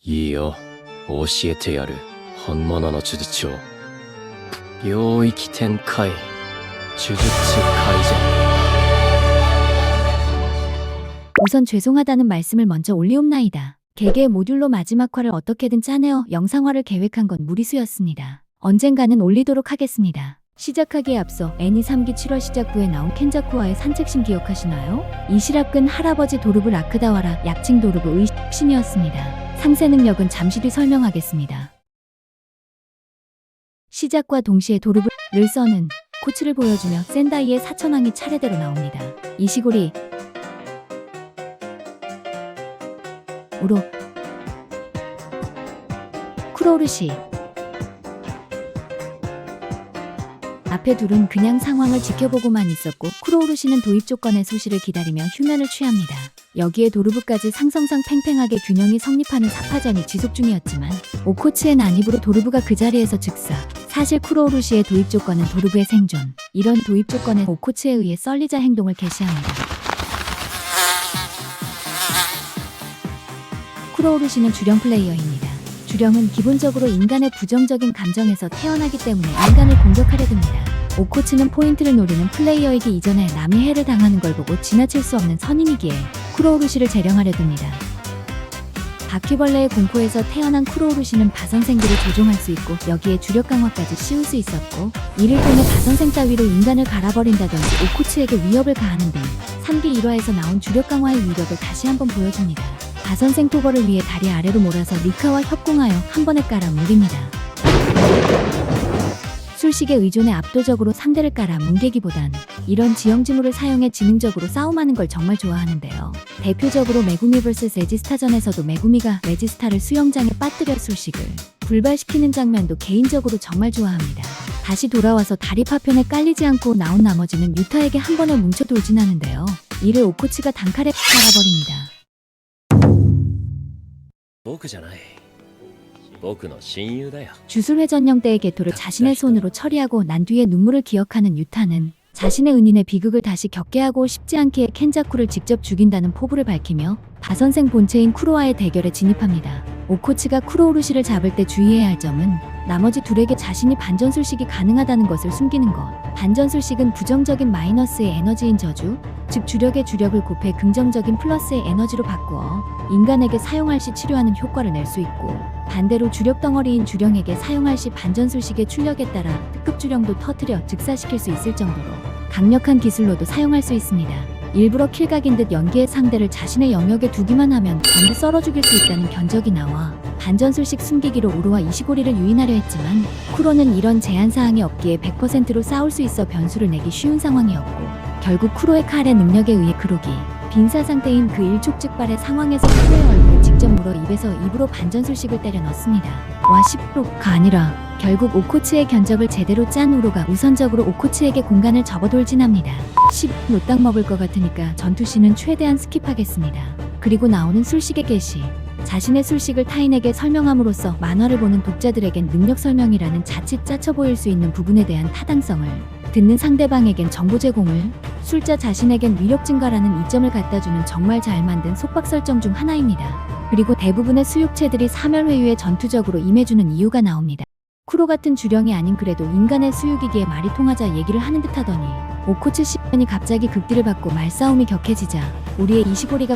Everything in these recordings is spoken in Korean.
いいよ、教えてやる。本物の呪術を。領域展開、呪術改善。 우선 죄송하다는 말씀을 먼저 올리옵나이다. 개개 모듈로 마지막화를 어떻게든 짜내어 영상화를 계획한 건 무리수였습니다. 언젠가는 올리도록 하겠습니다. 시작하기에 앞서 애니 3기 7월 시작부에 나온 켄자쿠와의 산책신 기억하시나요? 이시라끈 할아버지 도르부 라크다와라 약칭 도르부 의신이었습니다. 상세 능력은 잠시 뒤 설명하겠습니다. 시작과 동시에 도르부를 써는 코츠를 보여주며 센다이의 사천왕이 차례대로 나옵니다. 이시고리, 우로, 쿠로우르시. 앞에 둘은 그냥 상황을 지켜보고만 있었고 쿠로우르시는 도입 조건의 소실을 기다리며 휴면을 취합니다. 여기에 도르부까지 상성상 팽팽하게 균형이 성립하는 사파전이 지속 중이었지만 오코츠의 난입으로 도르부가 그 자리에서 즉사. 사실 쿠로우르시의 도입 조건은 도르부의 생존. 이런 도입 조건에 오코츠에 의해 썰리자 행동을 개시합니다. 쿠로우르시는 주령 플레이어입니다. 주령은 기본적으로 인간의 부정적인 감정에서 태어나기 때문에 인간을 공격하려 듭니다. 오코츠는 포인트를 노리는 플레이어이기 이전에 남이 해를 당하는 걸 보고 지나칠 수 없는 선임이기에 쿠로우르시를 재령하려 듭니다. 바퀴벌레의 공포에서 태어난 쿠로우르시는 바선생들을 조종할 수 있고 여기에 주력 강화까지 씌울 수 있었고 이를 통해 바선생 따위로 인간을 갈아버린다든지 오코츠에게 위협을 가하는 등 3기 1화에서 나온 주력 강화의 위력을 다시 한번 보여줍니다. 바선생 토벌을 위해 다리 아래로 몰아서 리카와 협공하여 한 번에 깔아 뭉깁니다. 술식에 의존해 압도적으로 상대를 깔아 뭉개기보단 이런 지형지물을 사용해 지능적으로 싸움하는 걸 정말 좋아하는데요. 대표적으로 메구미 vs 레지스타전에서도 메구미가 레지스타를 수영장에 빠뜨려 술식을 불발시키는 장면도 개인적으로 정말 좋아합니다. 다시 돌아와서 다리 파편에 깔리지 않고 나온 나머지는 유타에게 한 번에 뭉쳐 돌진하는데요. 이를 오코츠가 단칼에 갈아버립니다. 僕じゃない。僕の親友だよ。 주술회전령 때의 개토를 자신의 손으로 처리하고 난 뒤에 눈물을 기억하는 유타는 자신의 은인의 비극을 다시 겪게 하고 싶지 않기에 켄자쿠를 직접 죽인다는 포부를 밝히며 바선생 본체인 쿠로와의 대결에 진입합니다. 오코츠가 쿠로우르시를 잡을 때 주의해야 할 점은 나머지 둘에게 자신이 반전술식이 가능하다는 것을 숨기는 것. 반전술식은 부정적인 마이너스의 에너지인 저주, 즉 주력의 주력을 곱해 긍정적인 플러스의 에너지로 바꾸어 인간에게 사용할 시 치료하는 효과를 낼 수 있고 반대로 주력 덩어리인 주령에게 사용할 시 반전술식의 출력에 따라 특급 주령도 터뜨려 즉사시킬 수 있을 정도로 강력한 기술로도 사용할 수 있습니다. 일부러 킬각인 듯 연기의 상대를 자신의 영역에 두기만 하면 전부 썰어 죽일 수 있다는 견적이 나와 반전술식 숨기기로 우로와 이시고리를 유인하려 했지만 쿠로는 이런 제한사항이 없기에 100%로 싸울 수 있어 변수를 내기 쉬운 상황이었고 결국 쿠로의 칼의 능력에 의해 그로기 빈사 상태인 그 일촉즉발의 상황에서 쿠로의 얼굴을 직접 물어 입에서 입으로 반전술식을 때려 넣습니다. 와 10%가 아니라 결국 오코츠의 견적을 제대로 짠 우로가 우선적으로 오코츠에게 공간을 접어 돌진합니다. 10 노딱 먹을 것 같으니까 전투씬은 최대한 스킵하겠습니다. 그리고 나오는 술식의 개시. 자신의 술식을 타인에게 설명함으로써 만화를 보는 독자들에겐 능력 설명이라는 자칫 짜쳐 보일 수 있는 부분에 대한 타당성을 듣는 상대방에겐 정보 제공을 술자 자신에겐 위력 증가라는 이점을 갖다주는 정말 잘 만든 속박 설정 중 하나입니다. 그리고 대부분의 수육체들이 사멸회유에 전투적으로 임해주는 이유가 나옵니다. 쿠로 같은 주령이 아닌 그래도 인간의 수육이기에 말이 통하자 얘기를 하는 듯 하더니 오코츠 씨변이 갑자기 극딜을 받고 말싸움이 격해지자 우리의 이시고리가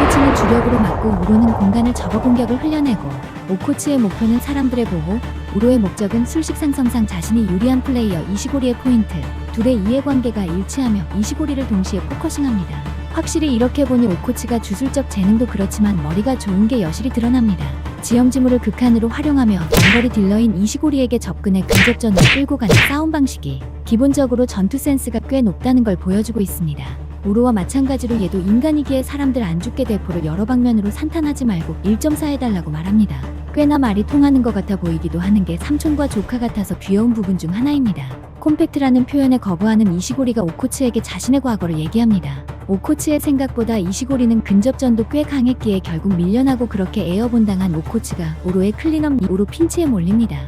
오코츠는 주력으로 맞고 우로는 공간을 접어 공격을 흘려내고 오코츠의 목표는 사람들의 보호, 우로의 목적은 술식 상성상 자신이 유리한 플레이어 이시고리의 포인트. 둘의 이해관계가 일치하며 이시고리를 동시에 포커싱합니다. 확실히 이렇게 보니 오코츠가 주술적 재능도 그렇지만 머리가 좋은 게 여실히 드러납니다. 지형지물을 극한으로 활용하며 장거리 딜러인 이시고리에게 접근해 근접전으로 끌고 가는 싸움 방식이 기본적으로 전투 센스가 꽤 높다는 걸 보여주고 있습니다. 우로와 마찬가지로 얘도 인간이기에 사람들 안 죽게 대포를 여러 방면으로 산탄하지 말고 1.4 해달라고 말합니다. 꽤나 말이 통하는 것 같아 보이기도 하는 게 삼촌과 조카 같아서 귀여운 부분 중 하나입니다. 콤팩트라는 표현에 거부하는 이시고리가 오코츠에게 자신의 과거를 얘기합니다. 오코츠의 생각보다 이시고리는 근접전도 꽤 강했기에 결국 밀려나고 그렇게 에어본당한 오코츠가 우로의 클린업 우로 핀치에 몰립니다.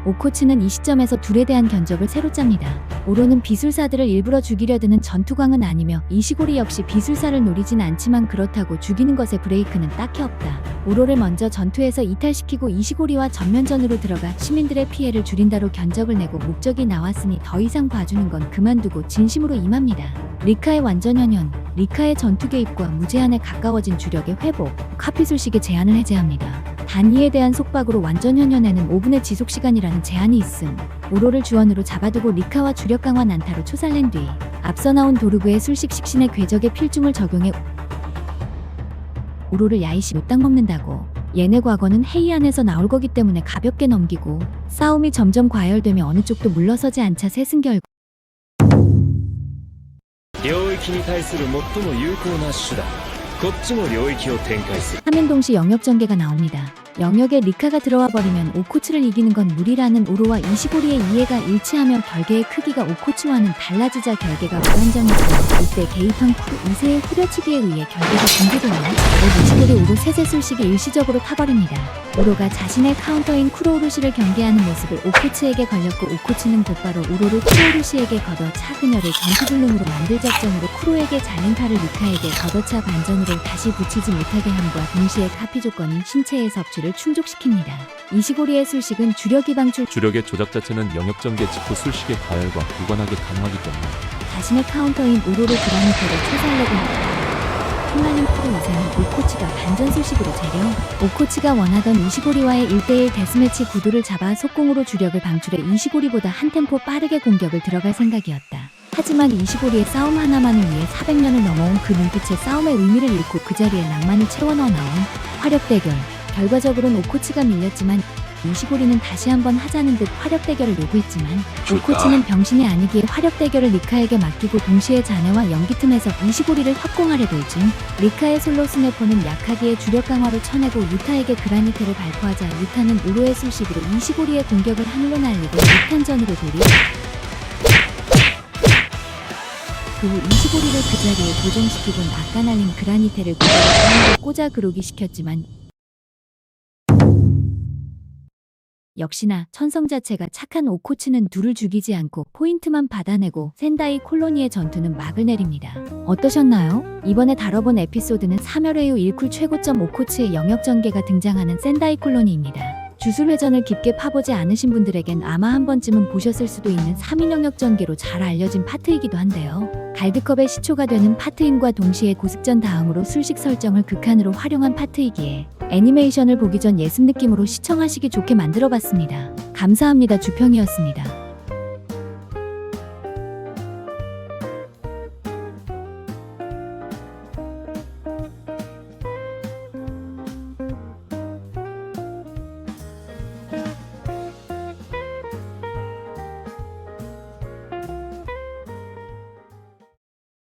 오코츠는 이 시점에서 둘에 대한 견적을 새로 짭니다. 오로는 비술사들을 일부러 죽이려 드는 전투광은 아니며 이시고리 역시 비술사를 노리진 않지만 그렇다고 죽이는 것에 브레이크는 딱히 없다. 오로를 먼저 전투에서 이탈시키고 이시고리와 전면전으로 들어가 시민들의 피해를 줄인다로 견적을 내고 목적이 나왔으니 더 이상 봐주는 건 그만두고 진심으로 임합니다. 리카의 완전연연, 리카의 전투 개입과 무제한에 가까워진 주력의 회복, 카피술식의 제한을 해제합니다. 단위에 대한 속박으로 완전연연에는 5분의 지속시간이라는 제한이 있음. 오로를 주원으로 잡아두고 리카와 주력 강화 난타로 초살낸 뒤 앞서 나온 도르그의 술식 식신의 궤적의 필중을 적용해 오로를 야이시 못당 먹는다고. 얘네 과거는 회의 안에서 나올 거기 때문에 가볍게 넘기고 싸움이 점점 과열되며 어느 쪽도 물러서지 않자 셋은 결국 領域に対する最も有効な手段こっちも領域を展開する 화면 동시 영역 전개가 나옵니다. 영역에 리카가 들어와 버리면 오코츠를 이기는 건 무리라는 오로와 이시고리의 이해가 일치하며 결계의 크기가 오코츠와는 달라지자 결계가 불안정해지고 이때 개입한 쿠 2세의 후려치기에 의해 결계가 붕괴되며 이시고리 오로 셋의 술식이 일시적으로 타버립니다. 오로가 자신의 카운터인 쿠로우루시를 경계하는 모습을 오코츠에게 걸렸고 오코츠는 곧바로 오로를 쿠로우루시에게 걷어 차 그녀를 전투불능으로 만들 작정으로 쿠로에게 잘린 칼을 리카에게 걷어차 반전으로 다시 붙이지 못하게 함과 동시에 카피 조건인 신체의 섭취를 충족시킵니다. 이시고리의 술식은 주력이 방출 주력의 조작 자체는 영역 전개 직후 술식의 과열과 무관하게 강화하기 때문에 자신의 카운터인 오로를 그라니테를 초살려고 합니다. 휘말린 프로 2세는 오코치가 반전 술식으로 재려 오코치가 원하던 이시고리와의 1대1 데스매치 구도를 잡아 속공으로 주력을 방출해 이시고리보다 한 템포 빠르게 공격을 들어갈 생각이었다. 하지만 이시고리의 싸움 하나만을 위해 400년을 넘어온 그 눈빛에 싸움의 의미를 잃고 그 자리에 낭만을 채워넣어 나온 화력 대결. 결과적으로는 오코치가 밀렸지만 이시고리는 다시 한번 하자는 듯 화력 대결을 요구했지만 오코치는 병신이 아니기에 화력 대결을 리카에게 맡기고 동시에 자네와 연기 틈에서 이시고리를 협공하려 들중 리카의 솔로 스네퍼는 약하기에 주력 강화로 쳐내고 유타에게 그라니테를 발포하자 유타는 오로의 술식으로 이시고리의 공격을 하늘로 날리고 유탄전으로 돌입 그 후 이시고리를 그 자리에 고정시키곤 아까 날린 그라니테를 그대로 꽂아 그로기 시켰지만 역시나 천성 자체가 착한 오코츠는 둘을 죽이지 않고 포인트만 받아내고 센다이 콜로니의 전투는 막을 내립니다. 어떠셨나요? 이번에 다뤄본 에피소드는 사멸의 후 일쿨 최고점 오코츠의 영역 전개가 등장하는 센다이 콜로니입니다. 주술회전을 깊게 파보지 않으신 분들에겐 아마 한 번쯤은 보셨을 수도 있는 3인 영역 전개로 잘 알려진 파트이기도 한데요. 갈드컵의 시초가 되는 파트임과 동시에 고습전 다음으로 술식 설정을 극한으로 활용한 파트이기에 애니메이션을 보기 전 예습 느낌으로 시청하시기 좋게 만들어봤습니다. 감사합니다. 주평이었습니다.